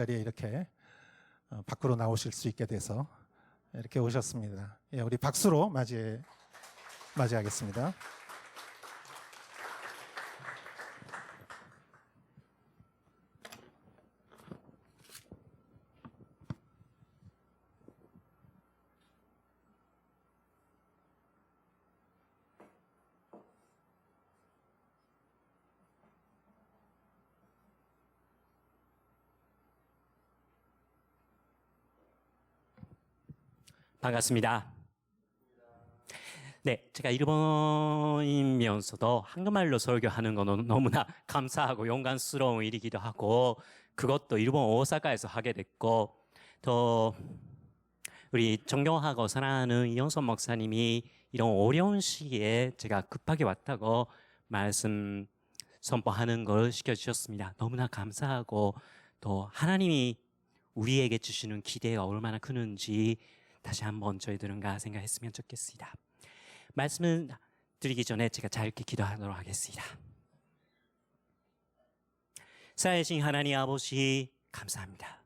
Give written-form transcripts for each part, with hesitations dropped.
자리에 이렇게 밖으로 나오실 수 있게 돼서 이렇게 오셨습니다. 예, 우리 박수로 맞이하겠습니다. 반갑습니다. 네, 제가 일본인이면서도 한국말로 설교하는 건 너무나 감사하고 영광스러운 일이기도 하고, 그것도 일본 오사카에서 하게 됐고, 또 우리 존경하고 사랑하는 이현선 목사님이 이런 어려운 시기에 제가 급하게 왔다고 말씀 선포하는 걸 시켜주셨습니다. 너무나 감사하고, 또 하나님이 우리에게 주시는 기대가 얼마나 크는지 다시 한번 저희들은가 생각했으면 좋겠습니다. 말씀을 드리기 전에 제가 짧게 기도하도록 하겠습니다. 살아계신 하나님 아버지 감사합니다.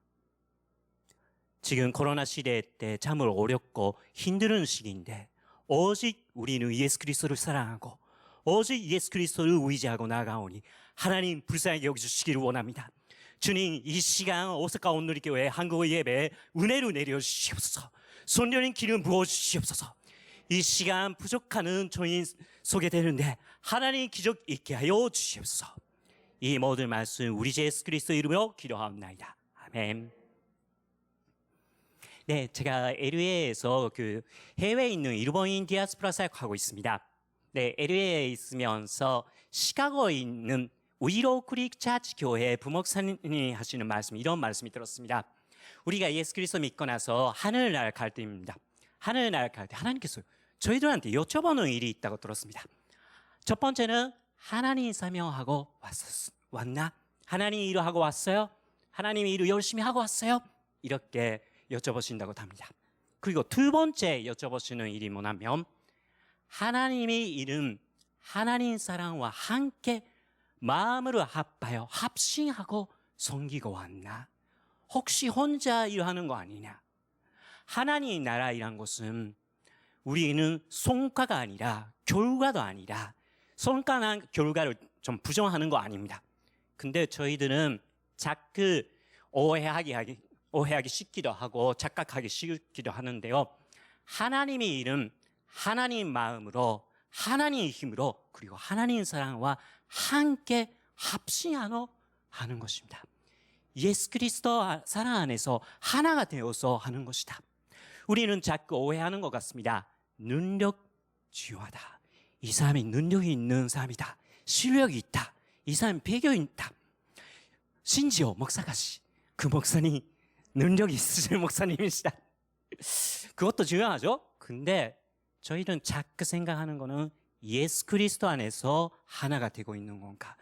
지금 코로나 시대 때 참으로 어렵고 힘든 시기인데 오직 우리는 예수 그리스도를 사랑하고 오직 예수 그리스도를 의지하고 나아가오니 하나님 불쌍하게 여기주시기를 원합니다. 주님, 이 시간 오사카 온누리교회 한국어 예배에 은혜를 내려주시옵소서. 손녀님 기름 부어주시옵소서. 이 시간 부족하는 저희 속에 되는데 하나님 기적 있게 하여 주시옵소서. 이 모든 말씀 우리 주 예수 그리스도 이름으로 기도하옵나이다. 아멘. 네, 제가 LA에서 해외에 있는 일본인 디아스포라 사역하고 있습니다. 네, LA에 있으면서 시카고에 있는 위로 크릭 차치 교회 부목사님이 하시는 말씀, 이런 말씀이 들었습니다. 우리가 예수 그리스도 믿고 나서 하늘나라 갈 때입니다. 하늘나라 갈 때 하나님께서 저희들한테 여쭤보는 일이 있다고 들었습니다. 첫 번째는 하나님 사명하고 왔나? 하나님 일을 하고 왔어요? 하나님 일을 열심히 하고 왔어요? 이렇게 여쭤보신다고 합니다. 그리고 두 번째 여쭤보시는 일이 뭐냐면 하나님의 일은 하나님 사랑과 함께 마음으로 합하여 합심하고 섬기고 왔나? 혹시 혼자 일하는 거 아니냐? 하나님의 나라이란 것은 우리는 성과가 아니라 결과도 아니라 성과나 결과를 좀 부정하는 거 아닙니다. 근데 저희들은 자꾸 오해하기 쉽기도 하고 착각하기 쉽기도 하는데요. 하나님의 일은 하나님 마음으로 하나님의 힘으로 그리고 하나님의 사랑과 함께 합심하여 하는 것입니다. 예수 그리스도 사랑 안에서 하나가 되어서 하는 것이다. 우리는 자꾸 오해하는 것 같습니다. 능력주의하다. 이 사람이 능력이 있는 사람이다. 실력이 있다. 이 사람이 배경이 있다. 심지어 그 목사님 능력이 있으신 목사님이시다. 그것도 중요하죠. 근데 저희는 자꾸 생각하는 거는 예수 그리스도 안에서 하나가 되고 있는 건가?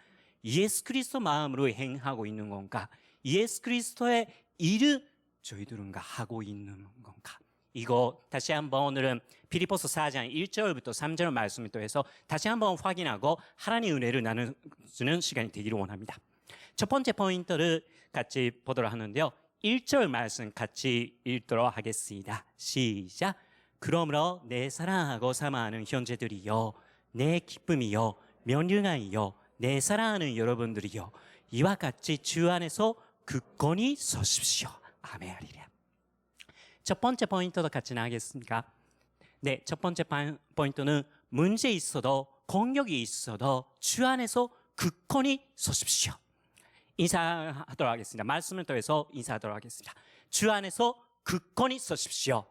예수 그리스도 마음으로 행하고 있는 건가? 예수 그리스도의 일을 저희들은가 하고 있는 건가? 이거 다시 한번 오늘은 피리포스 4장 1절부터 3절 말씀을 통해서 다시 한번 확인하고 하나님의 은혜를 나누는 시간이 되기를 원합니다. 첫 번째 포인트를 같이 보도록 하는데요. 1절 말씀 같이 읽도록 하겠습니다. 시작. 그러므로 내 사랑하고 사모하는 형제들이여, 내 기쁨이여, 명령하이여, 내 사랑하는 여러분들이여, 이와 같이 주 안에서 굳건히 서십시오. 아멘. 할렐루야. 첫 번째 포인트도 같이 나가겠습니까? 네, 첫 번째 포인트는 문제 있어도 공격이 있어도 주 안에서 굳건히 서십시오. 인사하도록 하겠습니다. 말씀을 통해서 인사하도록 하겠습니다. 주 안에서 굳건히 서십시오.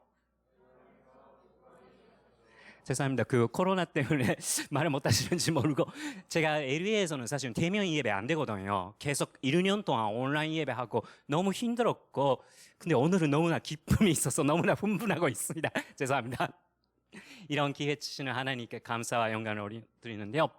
죄송합니다. 코로나 때문에 말을 못 하시는지 모르고 제가 LA에서는 사실 대면 예배 안 되거든요. 계속 1년 동안 온라인 예배하고 너무 힘들었고 근데 오늘은 너무나 기쁨이 있어서 너무나 분분하고 있습니다. 죄송합니다. 이런 기회 주시는 하나님께 감사와 영광을 드리는데요.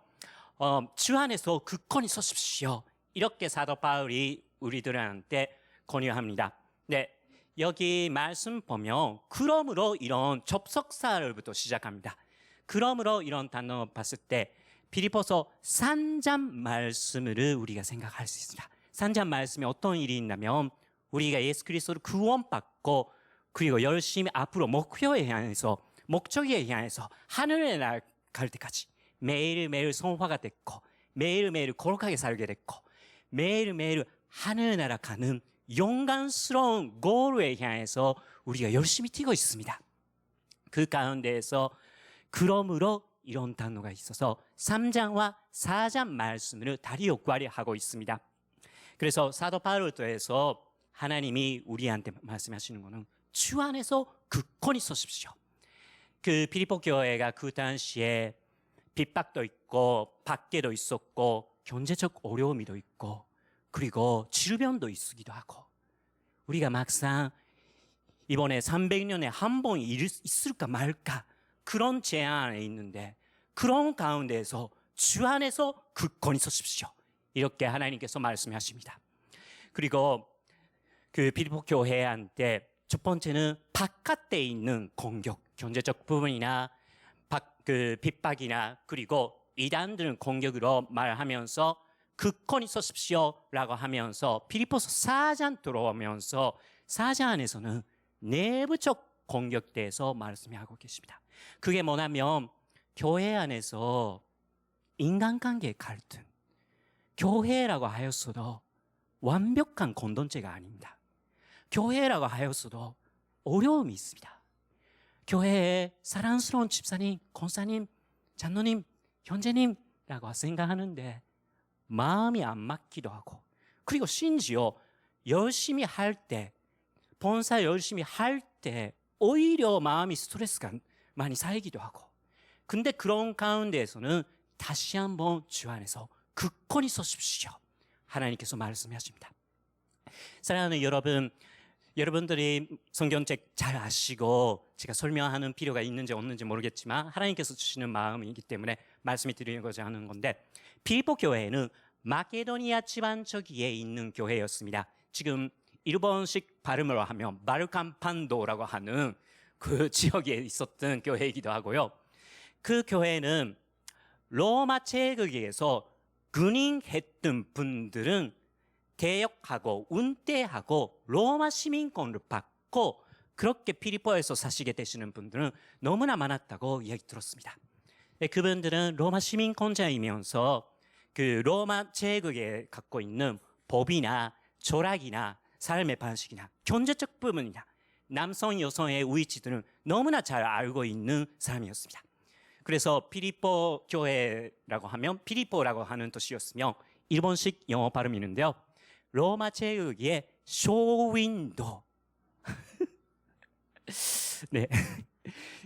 주 안에서 굳건히 서십시오. 이렇게 사도 바울이 우리들한테 권유합니다. 네. 여기 말씀 보면 그러므로 이런 접속사를부터 시작합니다. 그러므로 이런 단어 봤을 때 피리포서 3장 말씀을 우리가 생각할 수 있습니다. 3장 말씀에 어떤 일이 있냐면 우리가 예수 그리스도를 구원받고 그리고 열심히 앞으로 목표에 향해서 목적에 향해서 하늘에 나갈 때까지 매일매일 성화가 됐고 매일매일 거룩하게 살게 됐고 매일매일 하늘 나라가는 영광스러운 고을에 향해서 우리가 열심히 뛰고 있습니다. 그 가운데에서 그러므로 이런 단어가 있어서 3장과 4장 말씀을 다리 역할을 하고 있습니다. 그래서 사도 바울도에서 하나님이 우리한테 말씀하시는 것은 주 안에서 굳건히 서십시오. 그 빌립보 교회가 그 당시에 핍박도 있고 박해도 있었고 경제적 어려움이도 있고 그리고 질병도 있기도 하고 우리가 막상 이번에 300년에 한 번이 있을까 말까 그런 제한 안에 있는데 그런 가운데에서 주 안에서 굳건히 서십시오. 이렇게 하나님께서 말씀하십니다. 그리고 그 빌립보 교회한테 첫 번째는 바깥에 있는 공격, 경제적 부분이나 그 핍박이나 그리고 이단들은 공격으로 말하면서 굳건히 서십시오라고 하면서 빌립보서 4장 들어오면서 4장 안에서는 내부적 공격에 대해서 말씀하고 계십니다. 그게 뭐냐면 교회 안에서 인간관계의 갈등, 교회라고 하였어도 완벽한 공동체가 아닙니다. 교회라고 하였어도 어려움이 있습니다. 교회에 사랑스러운 집사님, 권사님, 장로님, 형제님이라고 생각하는데 마음이 안 맞기도 하고 그리고 심지어 열심히 할 때, 본사 열심히 할 때 오히려 마음이 스트레스가 많이 쌓이기도 하고 근데 그런 가운데에서는 다시 한번 주 안에서 굳건히 서십시오. 하나님께서 말씀하십니다. 사랑하는 여러분, 여러분들이 성경책 잘 아시고 제가 설명하는 필요가 있는지 없는지 모르겠지만 하나님께서 주시는 마음이기 때문에 말씀을 드리고자 하는 건데 빌립보 교회는 마케도니아 지방 저기에 있는 교회였습니다. 지금 일본식 발음으로 하면 발칸판도라고 하는 그 지역에 있었던 교회이기도 하고요. 그 교회는 로마 제국에서 군인했던 분들은 개혁하고 운대하고 로마 시민권을 받고 그렇게 필리포에서 사시게 되시는 분들은 너무나 많았다고 이야기 들었습니다. 그분들은 로마 시민권자이면서 그 로마 제국에 갖고 있는 법이나 철학이나 삶의 방식이나 경제적 부분이나 남성 여성의 위치들은 너무나 잘 알고 있는 사람이었습니다. 그래서 필리포 교회라고 하면 필리포라고 하는 도시였으며 일본식 영어 발음이 있는데요. 로마 제국의 쇼윈도 네,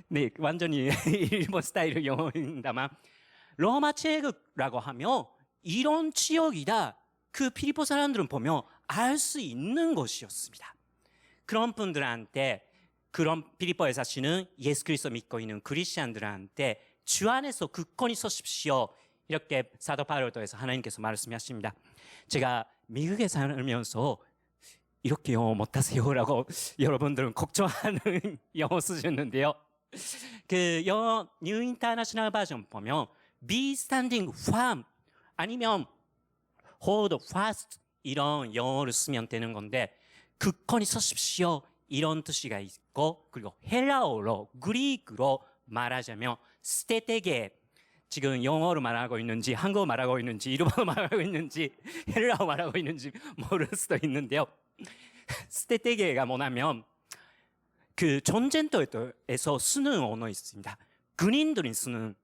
네 완전히 일본 스타일의 영어입니다만 로마 제국이라고 하면 이런 지역이다. 그 필리포 사람들은 보면 알 수 있는 곳이었습니다. 그런 분들한테 그런 필리포에 사시는 예수 그리스도 믿고 있는 그리스천들한테 주 안에서 굳건히 서십시오. 이렇게 사도 바울도에서 하나님께서 말씀하십니다. 제가 미국에 살면서 이렇게 영어 못하세요라고 여러분들은 걱정하는 영어 쓰셨는데요. 그 영어 뉴 인터내셔널 버전 보면 be standing firm 아니면 hold fast 이런 영어를 쓰면 되는 건데 굳건히 서십시오 이런 뜻이가 있고 그리고 헬라어로 그리크로 말하자면 스테테게 지금 영어로 말하고 있는지 한국어 말하고 있는지 일본어 말하고 있는지 헬라어 말하고 있는지 모를 수도 있는데요. 스테테게가 뭐냐면 그 전쟁터에서 쓰는 언어 있습니다. 군인들이 쓰는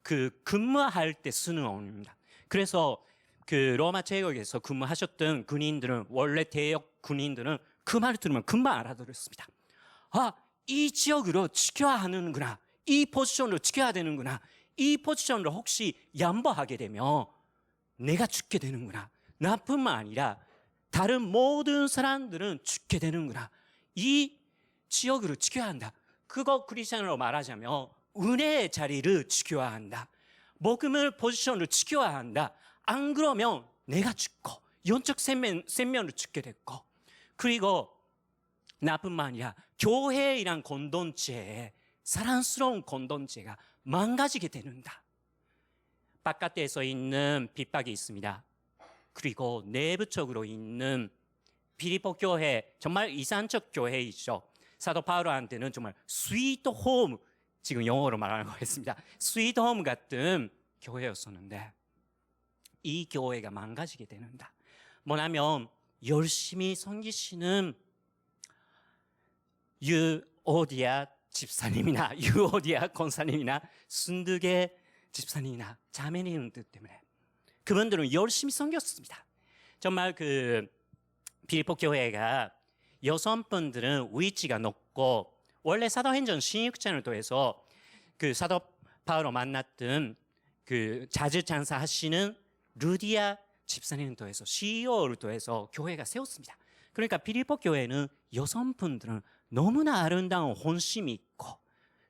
그 근무할 때 쓰는 언어입니다. 그래서 그 로마 제국에서 근무하셨던 군인들은 원래 대역 군인들은 그 말을 들으면 금방 알아들었습니다. 아, 이 지역으로 지켜야 하는구나. 이 포지션으로 지켜야 되는구나. 이 포지션으로 혹시 양보하게 되면 내가 죽게 되는구나. 나뿐만 아니라 다른 모든 사람들은 죽게 되는구나. 이 지역으로 지켜야 한다. 그거 크리스천으로 말하자면 은혜의 자리를 지켜야 한다. 복음을 포지션으로 지켜야 한다. 안 그러면 내가 죽고 영적 생명을 죽게 됐고 그리고 나뿐만 아니라 교회이란 공동체에 사랑스러운 공동체가 망가지게 되는다. 바깥에서 있는 핍박이 있습니다. 그리고 내부적으로 있는 빌립보 교회 정말 이산적 교회이죠. 사도 바울한테는 정말 스위트 홈, 지금 영어로 말하는 거겠습니다. 스위트 홈 같은 교회였었는데 이 교회가 망가지게 되는다. 뭐냐면 열심히 섬기시는 유오디아 집사님이나 유오디아 권사님이나 순두계 집사님이나 자매님들 때문에 그분들은 열심히 섬겼습니다. 정말 그 빌립보 교회가 여성분들은 위치가 높고 원래 사도행전 16장을 통해서 그 사도 바울을 만났던 그 자주 장사하시는 루디아 집사님을 통해서 CEO를 통해서 교회가 세웠습니다. 그러니까 빌립보 교회는 여성분들은 너무나 아름다운 혼심이 있고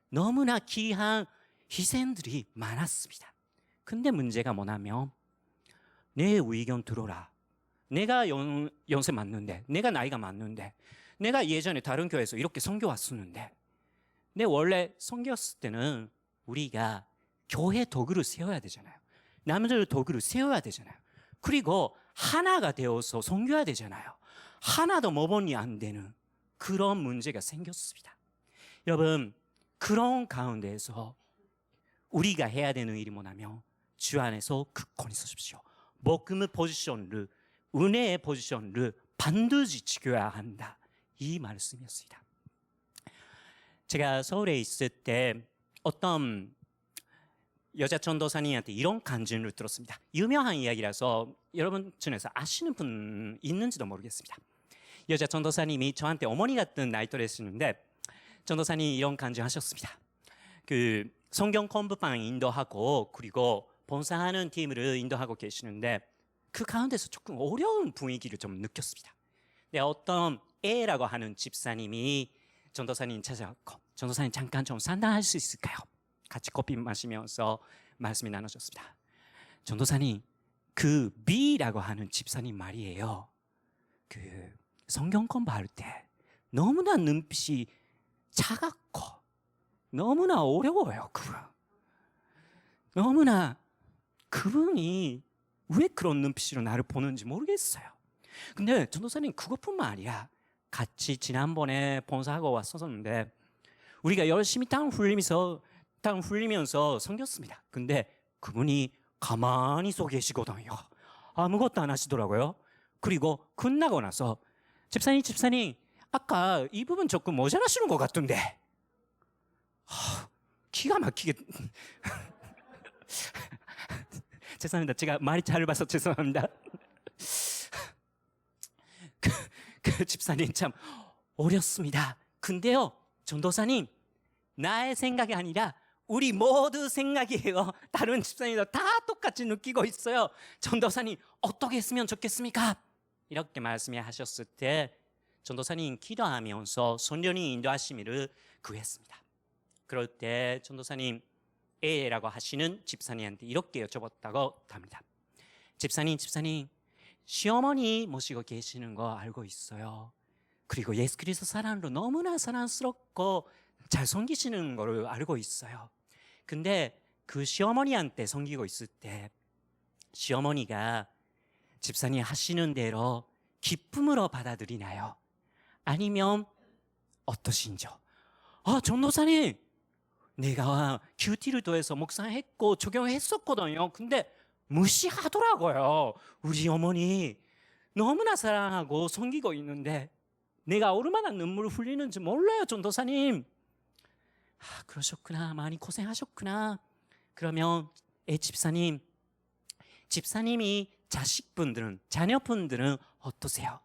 너무나 귀한 희생들이 많았습니다. 근데 문제가 뭐냐면 내 의견 들어라. 내가 연세 맞는데, 내가 나이가 많는데, 내가 예전에 다른 교회에서 이렇게 선교 왔었는데, 내 원래 선교했을 때는 우리가 교회 도구를 세워야 되잖아요. 남들 도구를 세워야 되잖아요. 그리고 하나가 되어서 선교해야 되잖아요. 하나도 모범이 안 되는 그런 문제가 생겼습니다. 여러분, 그런 가운데에서 우리가 해야 되는 일이 뭐냐면 주 안에서 굳건히 서십시오. 복음의 포지션을, 은혜의 포지션을 반드시 지켜야 한다. 이 말씀이었습니다. 제가 서울에 있을 때 어떤 여자 전도사님한테 이런 간증을 들었습니다. 유명한 이야기라서 여러분 중에서 아시는 분 있는지도 모르겠습니다. 여자 전도사님이 저한테 어머니 같은 나이또래시는데 전도사님이 이런 간증하셨습니다. 그 성경 공부방 인도하고 그리고 봉사하는 팀을 인도하고 계시는데 그 가운데서 조금 어려운 분위기를 좀 느꼈습니다. 근데 어떤 A라고 하는 집사님이 전도사님 찾아왔고 전도사님 잠깐 좀 상담할 수 있을까요? 같이 커피 마시면서 말씀이 나눠졌습니다. 전도사님, 그 B라고 하는 집사님 말이에요. 그 성경 공부할 때 너무나 눈빛이 차갑고 너무나 어려워요. 그분. 너무나 그분이 왜 그런 눈빛으로 나를 보는지 모르겠어요. 근데 전도사님 그것뿐만 아니라 같이 지난번에 봉사하고 왔었는데 우리가 열심히 땅 흘리면서 섬겼습니다. 근데 그분이 가만히 서 계시거든요. 아무것도 안 하시더라고요. 그리고 끝나고 나서 집사님 아까 이 부분 조금 모자라시는 것 같던데 기가 막히게 죄송합니다. 제가 말이 짧아서 죄송합니다. 그 집사님 참 어렵습니다. 근데요, 전도사님, 나의 생각이 아니라 우리 모두 생각이에요. 다른 집사님도 다 똑같이 느끼고 있어요. 전도사님, 어떻게 했으면 좋겠습니까? 이렇게 말씀하셨을 때 전도사님 기도하면서 선련히 인도하심을 구했습니다. 그럴 때 전도사님 A라고 하시는 집사님한테 이렇게 여쭤봤다고 합니다. 집사님, 시어머니 모시고 계시는 거 알고 있어요. 그리고 예수 그리스도 사랑으로 너무나 사랑스럽고 잘 섬기시는 거를 알고 있어요. 근데 그 시어머니한테 섬기고 있을 때 시어머니가 집사님 하시는 대로 기쁨으로 받아들이나요? 아니면 어떠신지요? 전도사님, 내가 큐티를 더해서 묵상했고 적용했었거든요. 근데 무시하더라고요. 우리 어머니 너무나 사랑하고 섬기고 있는데 내가 얼마나 눈물을 흘리는지 몰라요, 전도사님. 그러셨구나. 많이 고생하셨구나. 그러면 집사님이 자식분들은, 자녀분들은 어떠세요?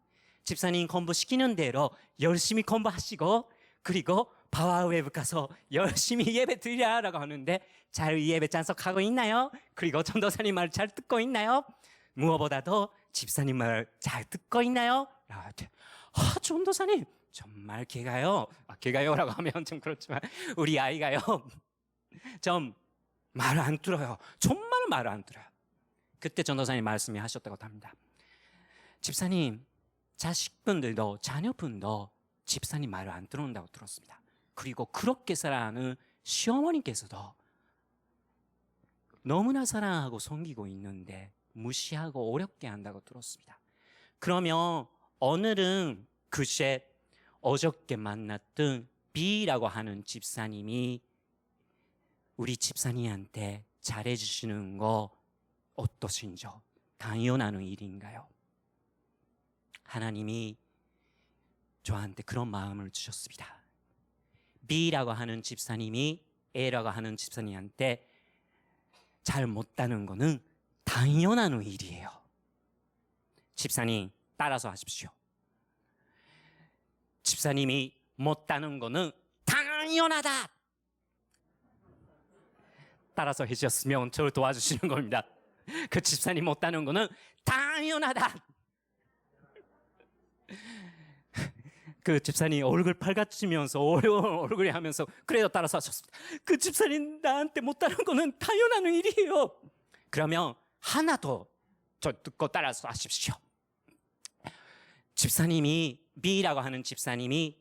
집사님 공부시키는 대로 열심히 공부하시고 그리고 바와웹 가서 열심히 예배 드리라고 하는데 잘 예배 참석하고 있나요? 그리고 전도사님 말 잘 듣고 있나요? 무엇보다도 집사님 말 잘 듣고 있나요? 전도사님 정말 걔가요라고 하면 좀 그렇지만 우리 아이가요 좀 말 안 들어요. 정말 말 안 들어요. 그때 전도사님 말씀이 하셨다고 합니다. 집사님, 자식분들도 자녀분도 집사님 말을 안 들어온다고 들었습니다. 그리고 그렇게 사랑하는 시어머니께서도 너무나 사랑하고 섬기고 있는데 무시하고 어렵게 한다고 들었습니다. 그러면 오늘은 그새 어저께 만났던 B라고 하는 집사님이 우리 집사님한테 잘해주시는 거 어떠신죠? 당연한 일인가요? 하나님이 저한테 그런 마음을 주셨습니다. B라고 하는 집사님이 A라고 하는 집사님한테 잘 못하는 거는 당연한 일이에요. 집사님 따라서 하십시오. 집사님이 못하는 거는 당연하다. 따라서 해주셨으면 저를 도와주시는 겁니다. 그 집사님 못하는 거는 당연하다. 그 집사님 얼굴 팔같으면서 어려운 얼굴이 하면서 그래도 따라서 하셨습니다. 그 집사님 나한테 못하는 거는 당연한 일이에요. 그러면 하나 더 저 듣고 따라서 하십시오. 집사님이 B라고 하는 집사님이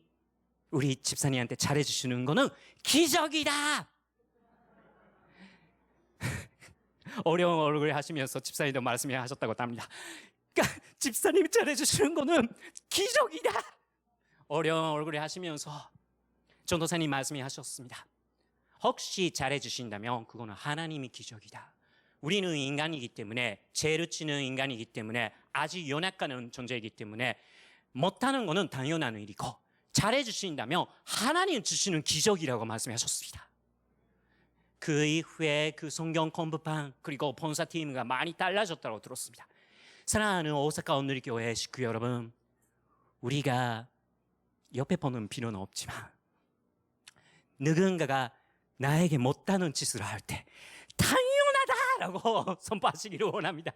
우리 집사님한테 잘해주시는 거는 기적이다. 어려운 얼굴 하시면서 집사님도 말씀하셨다고 합니다. 그러니까 집사님이 잘해주시는 거는 기적이다. 어려운 얼굴을 하시면서 전도사님 말씀이 하셨습니다. 혹시 잘해주신다면 그거는 하나님이 기적이다. 우리는 인간이기 때문에 죄를 지는 인간이기 때문에 아직 연약한 존재이기 때문에 못하는 거는 당연한 일이고 잘해주신다면 하나님 주시는 기적이라고 말씀하셨습니다. 그 이후에 그 성경 공부방 그리고 본사팀과 많이 달라졌다고 들었습니다. 사랑하는 오사카 온누리교회 식구 여러분, 우리가 옆에 보는 필요는 없지만 누군가가 나에게 못하는 짓을 할 때 당연하다라고 선포하시기를 원합니다.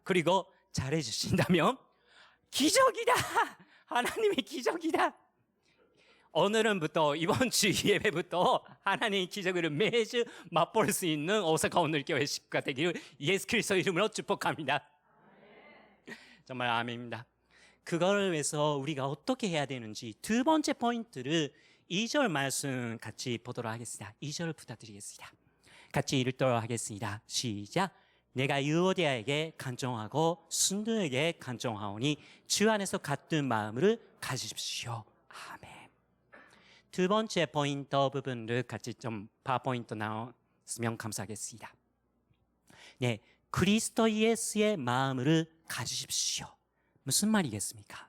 그리고 잘해주신다면 기적이다. 하나님의 기적이다. 오늘은부터 이번 주 예배부터 하나님의 기적을 매주 맛볼 수 있는 오사카 온누리교회 식구가 되기를 예수 그리스도 이름으로 축복합니다. 정말 아멘입니다. 그걸 위해서 우리가 어떻게 해야 되는지 두 번째 포인트를 2절 말씀 같이 보도록 하겠습니다. 2절 부탁드리겠습니다. 같이 읽도록 하겠습니다. 시작. 내가 유오디아에게 간청하고 순도에게 간청하오니 주 안에서 같은 마음을 가지십시오. 아멘. 두 번째 포인트 부분을 같이 좀 파워포인트 나왔으면 감사하겠습니다. 네, 그리스도 예수의 마음을 가지십시오. 무슨 말이겠습니까?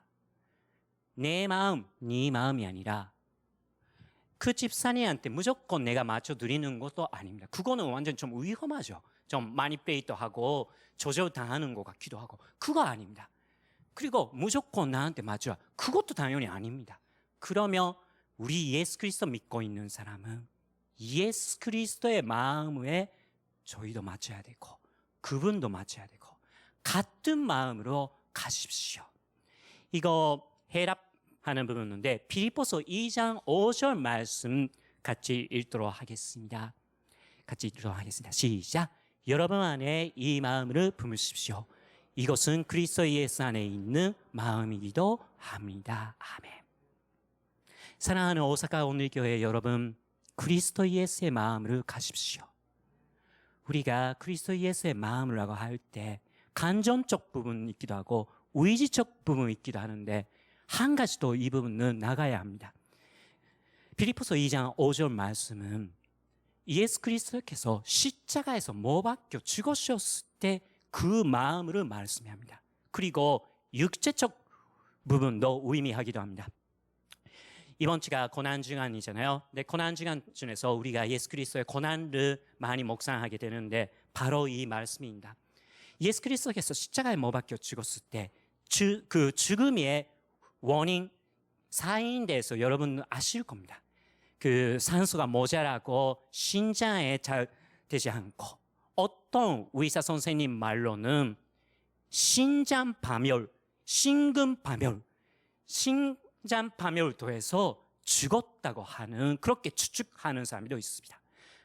내 마음, 네 마음이 아니라 그 집사님한테 무조건 내가 맞춰드리는 것도 아닙니다. 그거는 완전 좀 위험하죠. 좀 마니페이터하고 조절당하는 것 같기도 하고 그거 아닙니다. 그리고 무조건 나한테 맞춰라. 그것도 당연히 아닙니다. 그러면 우리 예수 그리스도 믿고 있는 사람은 예수 그리스도의 마음에 저희도 맞춰야 되고 그분도 맞춰야 되고 같은 마음으로 가십시오. 이거 해랍하는 부분인데 빌립보서 2장 5절 말씀 같이 읽도록 하겠습니다. 같이 읽도록 하겠습니다. 시작. 여러분 안에 이 마음을 품으십시오. 이것은 그리스도 예수 안에 있는 마음이기도 합니다. 아멘. 사랑하는 오사카 온누리교회 여러분, 그리스도 예수의 마음을 가십시오. 우리가 그리스도 예수의 마음이라고 할 때 감정적 부분이 있기도 하고 의지적 부분이 있기도 하는데 한 가지 더 이 부분은 나가야 합니다. 빌립보서 2장 5절 말씀은 예수 그리스도께서 십자가에서 못 박혀 죽으셨을 때 그 마음을 말씀합니다. 그리고 육체적 부분도 의미하기도 합니다. 이번 주가 고난주간이잖아요. 근데 고난주간 중에서 우리가 예수 그리스도의 고난을 많이 묵상하게 되는데 바로 이 말씀입니다. 예수 그리스도께서 십자가에 못 박혀 죽었을 때 그 죽음의 원인, 사인에 대해서 여러분 아실 겁니다. 그 산소가 모자라고 신장에 잘 되지 않고 어떤 의사 선생님 말로는 신장파멸, 심근파멸, 신장파멸도 해서 죽었다고 하는 그렇게 추측하는 사람도 있습니다.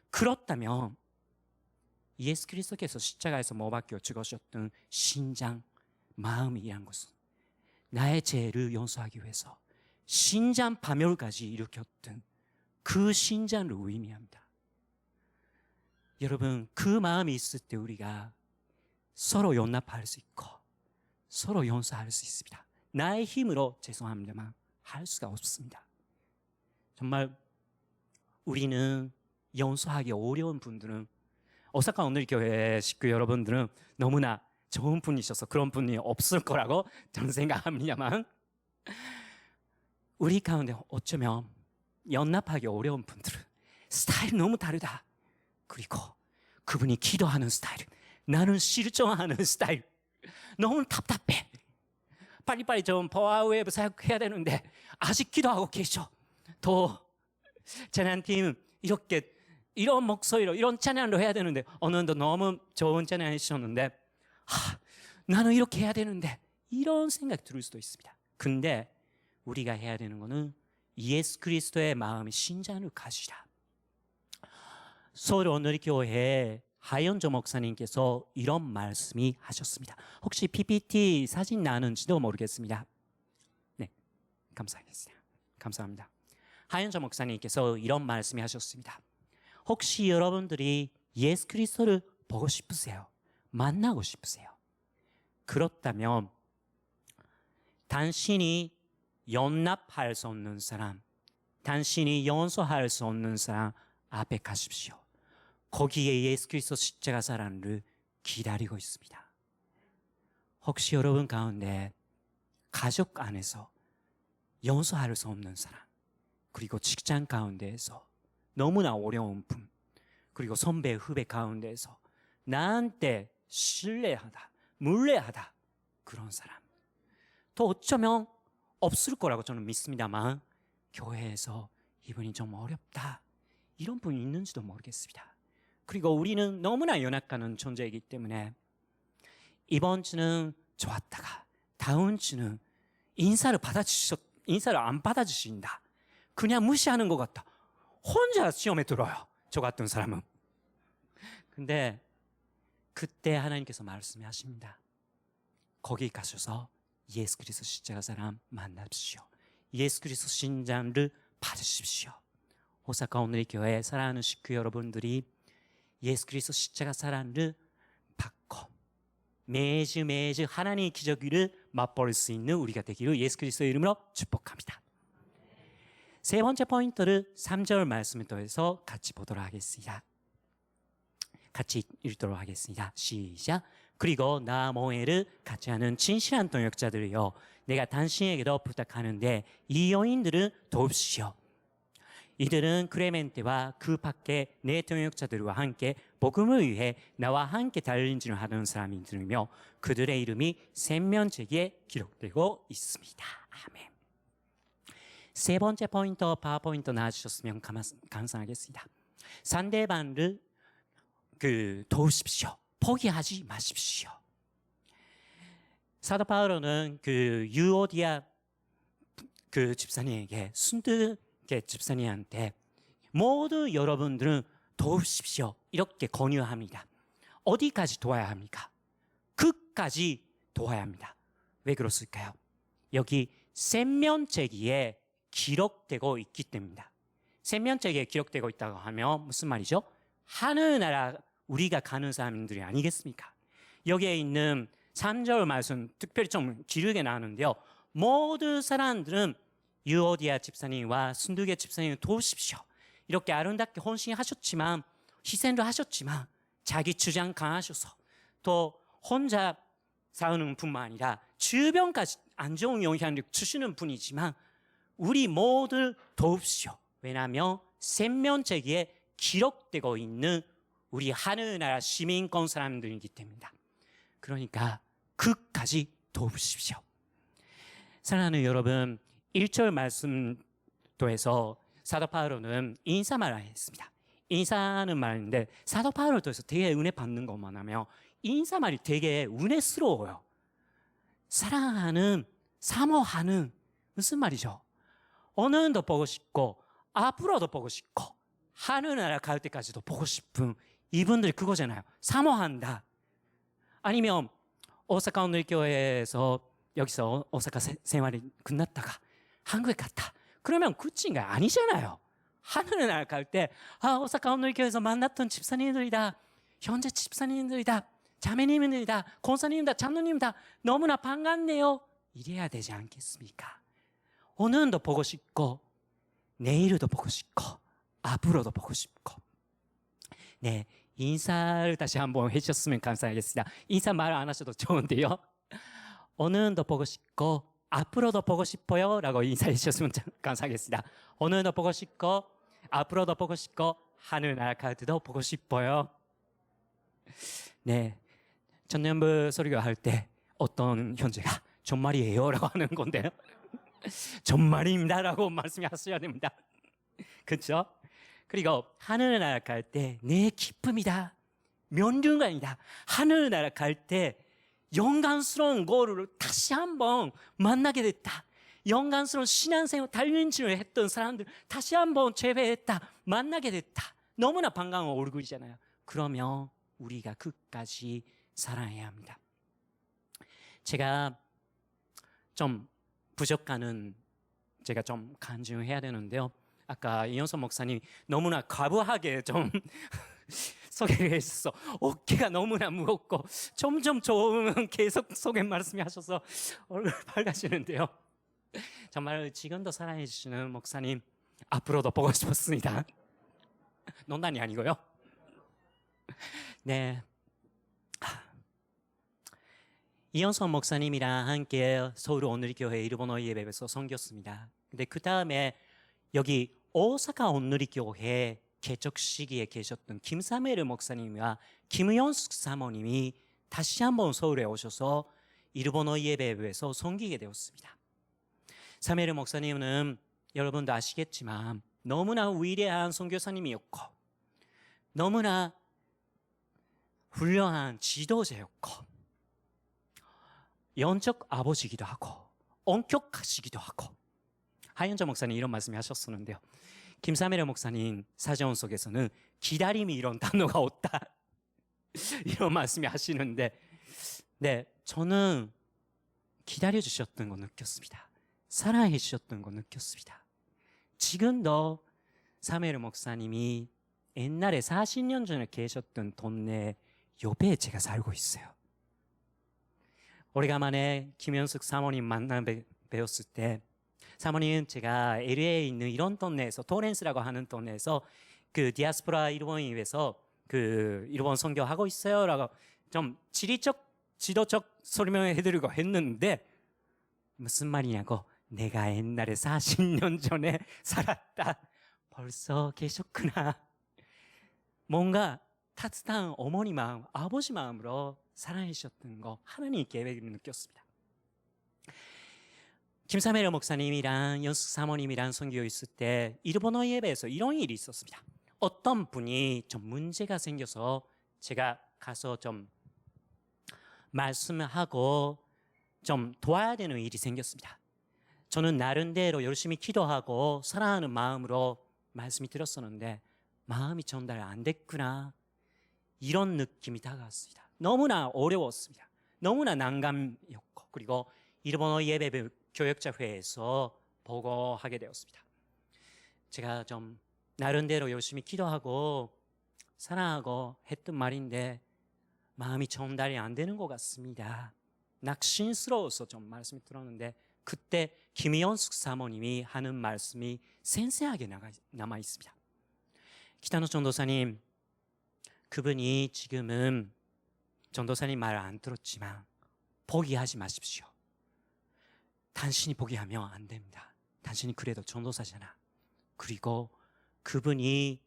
그렇다면 예수 그리스도께서 십자가에서 못 박혀 죽으셨던 신장, 마음이란 것은 나의 죄를 용서하기 위해서 신장파멸까지 일으켰던 그 신장을 의미합니다. 여러분, 그 마음이 있을 때 우리가 서로 용납할 수 있고 서로 용서할 수 있습니다. 나의 힘으로 죄송합니다만 할 수가 없습니다. 정말 우리는 용서하기 어려운 분들은 오사카 오늘교회 식구 여러분들은 너무나 좋은 분이셔서 그런 분이 없을 거라고 저는 생각합니다만 우리 가운데 어쩌면 연납하기 어려운 분들은 스타일이 너무 다르다. 그리고 그분이 기도하는 스타일, 나는 실종하는 스타일 너무 답답해. 빨리빨리 좀 파워웨이브 사역해야 되는데 아직 기도하고 계셔. 더 찬양팀 이렇게 이런 목소리로 이런 찬양도 해야 되는데 오늘도 너무 좋은 찬양 해주셨는데 나는 이렇게 해야 되는데 이런 생각이 들 수도 있습니다. 근데 우리가 해야 되는 거는 예수 그리스도의 마음이 신장을 가지라. 서울 오늘교회 하연조 목사님께서 이런 말씀이 하셨습니다. 혹시 PPT 사진 나는지도 모르겠습니다. 네, 감사합니다. 하연조 목사님께서 이런 말씀이 하셨습니다. 혹시 여러분들이 예수 그리스도를 보고 싶으세요? 만나고 싶으세요? 그렇다면 당신이 연납할 수 없는 사람, 당신이 용서할 수 없는 사람 앞에 가십시오. 거기에 예수 그리스도 십자가 사랑을 기다리고 있습니다. 혹시 여러분 가운데 가족 안에서 용서할 수 없는 사람, 그리고 직장 가운데에서 너무나 어려운 분, 그리고 선배, 후배 가운데에서 나한테 신뢰하다, 물레하다 그런 사람 또 어쩌면 없을 거라고 저는 믿습니다만 교회에서 이분이 좀 어렵다 이런 분이 있는지도 모르겠습니다. 그리고 우리는 너무나 연약한 존재이기 때문에 이번 주는 좋았다가 다음 주는 인사를 안 받아주신다. 그냥 무시하는 것 같다. 혼자 시험에 들어요. 저 같은 사람은. 근데 그때 하나님께서 말씀하십니다. 거기 가셔서 예수 그리스도 십자가 사랑 만나십시오. 예수 그리스도 신장을 받으십시오. 오사카 오늘의 교회 사랑하는 식구 여러분들이 예수 그리스도 십자가 사랑을 받고 매주 하나님의 기적을 맛볼 수 있는 우리가 되기를 예수 그리스도의 이름으로 축복합니다. 세 번째 포인트를 3절 말씀을 통해서 같이 보도록 하겠습니다. 같이 읽도록 하겠습니다. 시작. 그리고 나 모해를 같이 하는 진실한 동역자들이여, 내가 당신에게도 부탁하는데 이 여인들은 돕시오. 이들은 크레멘테와 그 밖에 내 동역자들과 함께 복음을 위해 나와 함께 달린지를 하는 사람들이며 그들의 이름이 생명책에 기록되고 있습니다. 아멘. 세 번째 포인트, 파워포인트 나와주셨으면 감사하겠습니다. 상대방을 도우십시오. 포기하지 마십시오. 사도 바울은 유오디아 집사님에게 순두계 집사님한테 모두 여러분들은 도우십시오 이렇게 권유합니다. 어디까지 도와야 합니까? 끝까지 도와야 합니다. 왜 그렇을까요? 여기 생명책에 기록되고 있기 때문입니다. 생명책에 기록되고 있다고 하면 무슨 말이죠? 하늘나라 우리가 가는 사람들이 아니겠습니까? 여기에 있는 3절 말씀 특별히 좀 길게 나오는데요. 모든 사람들은 유오디아 집사님과 순두계 집사님을 도우십시오. 이렇게 아름답게 헌신하셨지만 희생도 하셨지만 자기 주장 강하셔서 또 혼자 싸우는 뿐만 아니라 주변까지 안 좋은 영향을 주시는 분이지만 우리 모두 도웁시오. 왜냐하면 생명책에 기록되고 있는 우리 하늘나라 시민권 사람들이기 때문이다. 그러니까 끝까지 도우십시오. 사랑하는 여러분, 1절 말씀도에서 사도 바울은 인사말을 했습니다. 인사하는 말인데 사도 바울을 통해서 되게 은혜 받는 것만 하면 인사말이 되게 은혜스러워요. 사랑하는, 사모하는 무슨 말이죠? 오늘도 보고 싶고 앞으로도 보고 싶고 하늘나라 갈 때까지도 보고 싶은 이분들이 그거잖아요. 사모한다. 아니면 오사카 오늘교회에서 여기서 오사카 생활이 끝났다가 한국에 갔다. 그러면 끝인가요? 아니잖아요. 하늘나라 갈 때 오사카 오늘교회에서 만났던 집사님들이다. 현재 집사님들이다. 자매님들이다. 권사님이다. 장로님이다. 너무나 반갑네요. 이래야 되지 않겠습니까? 오늘도 보고 싶고 내일도 보고 싶고 앞으로도 보고 싶고. 네, 인사를 다시 한번 해주셨으면 감사하겠습니다. 인사 말 안 하셔도 좋은데요. 오늘도 보고 싶고 앞으로도 보고 싶어요 라고 인사해 주셨으면 감사하겠습니다. 오늘도 보고 싶고 앞으로도 보고 싶고 하늘나라 카드도 보고 싶어요. 네, 전년부 설교할 때 어떤 형제가 정말이에요 라고 하는 건데요. 정말입니다 라고 말씀하셔야 됩니다. 그렇죠? 그리고 하늘나라 갈 때 내 기쁨이다, 면류관이다. 하늘나라 갈 때 영광스러운 거를 다시 한번 만나게 됐다. 영광스러운 신앙생활 달린지를 했던 사람들 다시 한번 재회했다. 만나게 됐다. 너무나 반가운 얼굴이잖아요. 그러면 우리가 끝까지 사랑해야 합니다. 제가 좀 부족하는, 제가 좀 간증해야 되는데요. 아까 이현선 목사님 너무나 과부하게 좀 소개를 해주셔서 어깨가 너무나 무겁고 점점 좋으면 계속 소개 말씀이 하셔서 얼굴 밝아지는데요. 정말 지금도 사랑해 주시는 목사님 앞으로도 보고 싶었습니다. 농담이 아니고요. 네, 이현선 목사님이랑 함께 서울 온누리교회 일본어 예배에서 섬겼습니다. 근데 그 다음에 여기 오사카 온누리교회 개척 시기에 계셨던 김사메르 목사님과 김연숙 사모님이 다시 한번 서울에 오셔서 일본어 예배에서 섬기게 되었습니다. 사메르 목사님은 여러분도 아시겠지만 너무나 위대한 선교사님이었고 너무나 훌륭한 지도자였고 영적 아버지이기도 하고 엄격하시기도 하고. 하현자 목사님 이런 말씀을 하셨었는데요. 김사메르 목사님 사전 속에서는 기다림이 이런 단어가 없다 이런 말씀이 하시는데, 네, 저는 기다려 주셨던 거 느꼈습니다. 사랑해 주셨던 거 느꼈습니다. 지금도 사메르 목사님이 옛날에 40년 전에 계셨던 동네 옆에 제가 살고 있어요. 오래간만에 김현숙 사모님 만나 뵈었을 때 사모님 제가 LA에 있는 이런 동네에서 토렌스라고 하는 동네에서 그 디아스포라 일본인에서 그 일본 선교하고 있어요라고 좀 지도적 설명을 해드리고 했는데 무슨 말이냐고, 내가 옛날에 40년 전에 살았다. 벌써 계셨구나. 뭔가 따뜻한 어머니 마음, 아버지 마음으로 사랑해 주셨던 거 하나님 계획을 느꼈습니다. 김사메르 목사님이랑 연숙 사모님이랑 선교 있을 때 일본어 예배에서 이런 일이 있었습니다. 어떤 분이 좀 문제가 생겨서 제가 가서 좀 말씀을 하고 좀 도와야 되는 일이 생겼습니다. 저는 나름대로 열심히 기도하고 사랑하는 마음으로 말씀이 들었었는데 마음이 전달 안 됐구나, 이런 느낌이 다가왔습니다. 너무나 어려웠습니다. 너무나 난감했고, 그리고 일본어 예배 교역자회에서 보고하게 되었습니다. 제가 좀 나름대로 열심히 기도하고 사랑하고 했던 말인데 마음이 전달이 안 되는 것 같습니다. 낙심스러워서 좀 말씀을 들었는데 그때 김연숙 사모님이 하는 말씀이 생생하게 남아 있습니다. 기타노 전도사님, 그분이 지금은 전도사님 말 안 들었지만 포기하지 마십시오. 당신이 포기하면 안 됩니다. 당신이 그래도 전도사잖아. 그리고 그분이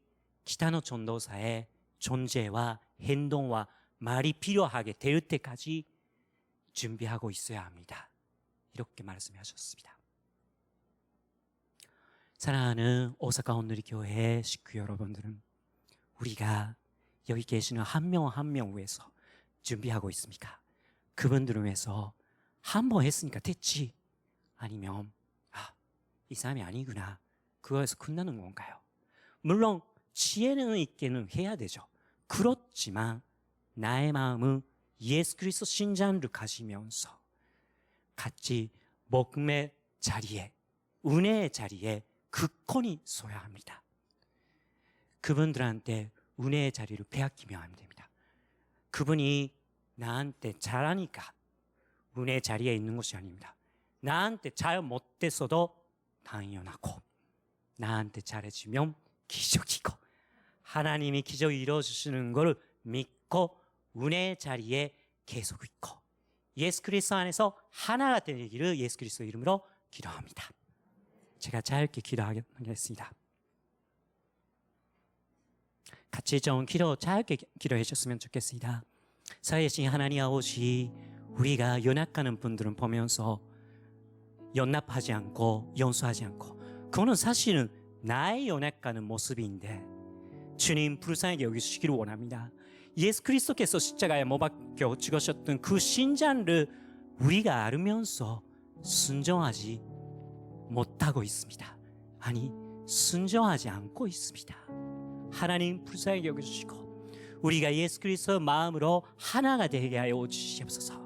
기타노 전도사의 존재와 행동과 말이 필요하게 될 때까지 준비하고 있어야 합니다. 이렇게 말씀하셨습니다. 사랑하는 오사카 온누리교회 식구 여러분들은 우리가 여기 계시는 한 명 한 명 위해서 준비하고 있습니까? 그분들을 위해서 한 번 했으니까 됐지? 아니면 이 사람이 아니구나, 그거에서 끝나는 건가요? 물론 지혜는 있게는 해야 되죠. 그렇지만 나의 마음은 예수 그리스도 신자를 가지면서 같이 복음의 자리에, 은혜의 자리에 굳건히 서야 합니다. 그분들한테 은혜의 자리를 빼앗기면 안 됩니다. 그분이 나한테 잘하니까 은혜의 자리에 있는 것이 아닙니다. 나한테 잘 못됐어도 당연하고, 나한테 잘해주면 기적이고, 하나님이 기적을 이루어주시는 걸 믿고 은혜의 자리에 계속 있고 예수 그리스도 안에서 하나가 되기를 예수 그리스도 이름으로 기도합니다. 제가 짧게 기도하겠습니다. 같이 좀 짧게 기도해 주셨으면 좋겠습니다. 살아계신 하나님 아버지, 우리가 연약하는 분들은 보면서 연납하지 않고 용서하지 않고, 그거는 사실은 나의 연약하는 모습인데 주님 불쌍하게 여기시기를 원합니다. 예수 그리스도께서 십자가에 못 박혀 죽으셨던 그 신자를 우리가 알면서 순종하지 못하고 있습니다. 아니, 순종하지 않고 있습니다. 하나님 불쌍하게 여기시고 우리가 예수 그리스도의 마음으로 하나가 되게 하여 주시옵소서.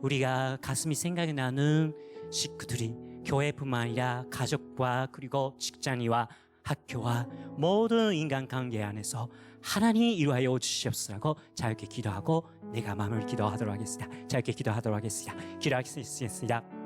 우리가 가슴이 생각이 나는 식구들이 교회뿐만 아니라 가족과 그리고 직장이와 학교와 모든 인간관계 안에서 하나님이 이루하여 주시옵소서라고 짧게 기도하고 내가 마음을 기도하도록 하겠습니다. 짧게 기도하도록 하겠습니다. 기도하겠습니다.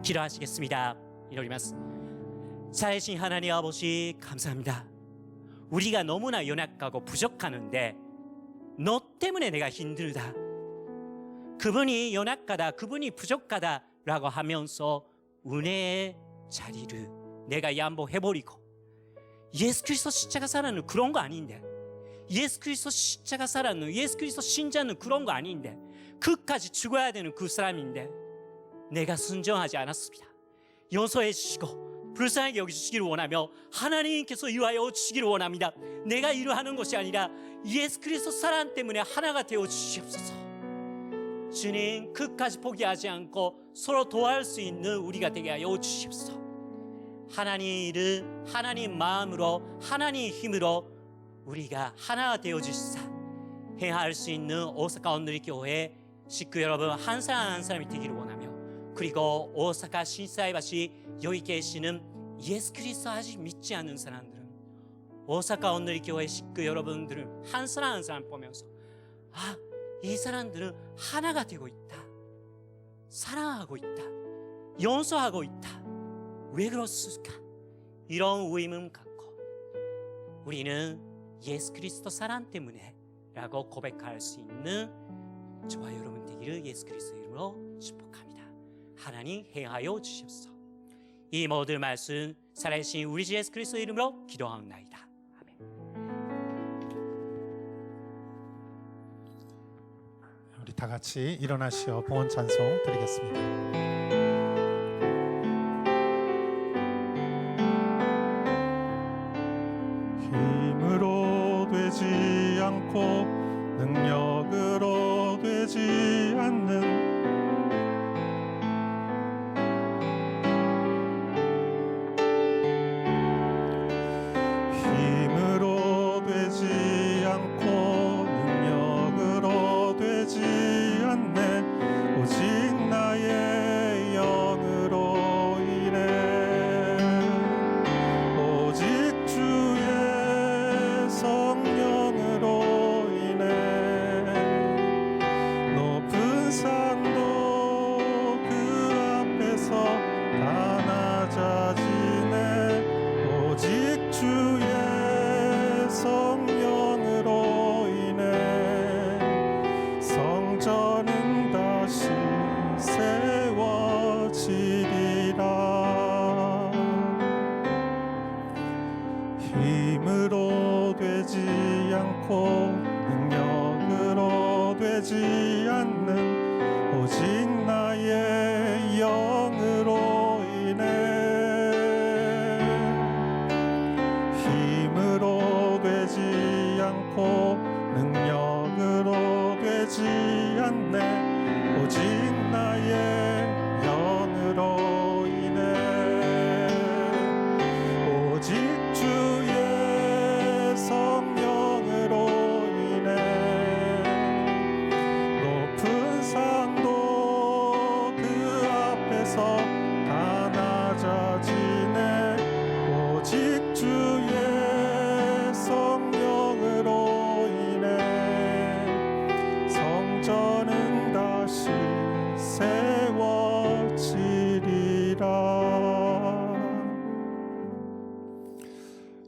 기도하시겠습니다. 이러리마스. 살아계신 하나님 아버지, 감사합니다. 우리가 너무나 연약하고 부족하는데 너 때문에 내가 힘들다, 그분이 연약하다, 그분이 부족하다라고 하면서 은혜의 자리를 내가 양보해버리고, 예수 그리스도 십자가 사랑은 그런 거 아닌데, 예수 그리스도 십자가 사랑은, 예수 그리스도 신자는 그런 거 아닌데, 끝까지 죽어야 되는 그 사람인데 내가 순종하지 않았습니다. 용서해 주시고 불쌍하게 여기주시기를 원하며 하나님께서 이루하여 주시기를 원합니다. 내가 이루하는 것이 아니라 예수 그리스도 사랑 때문에 하나가 되어 주시옵소서. 주님, 끝까지 포기하지 않고 서로 도와할 수 있는 우리가 되게 하여 주시옵소서. 하나님 이름, 하나님 마음으로, 하나님 힘으로 우리가 하나가 되어 주시사 행할 수 있는 오사카 온누리교회 식구 여러분 한 사람 한 사람이 되기를 원하며, 그리고 오사카 신사이바시 여기 계시는 예수 그리스도 아직 믿지 않는 사람들은, 오사카 온누리교회 식구 여러분들은 한 사람 한 사람 보면서 이 사람들은 하나가 되고 있다, 사랑하고 있다, 용서하고 있다, 왜 그렇습니까? 이런 의문 갖고 우리는 예수 그리스도 사랑 때문에 라고 고백할 수 있는 저와 여러분 되기를 예수 그리스도 이름으로 축복합니다. 하나님 행하여 주시옵소서. 이 모든 말씀 살아계신 우리 주 예수 그리스도 이름으로 기도하옵나이다. 아멘. 우리 다 같이 일어나시어 봉헌 찬송 드리겠습니다. 힘으로 되지 않고 능력으로 되지 않는 오직 나의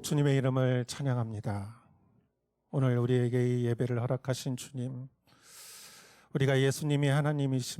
주님의 이름을 찬양합니다. 오늘 우리에게 이 예배를 허락하신 주님, 우리가 예수님이 하나님이심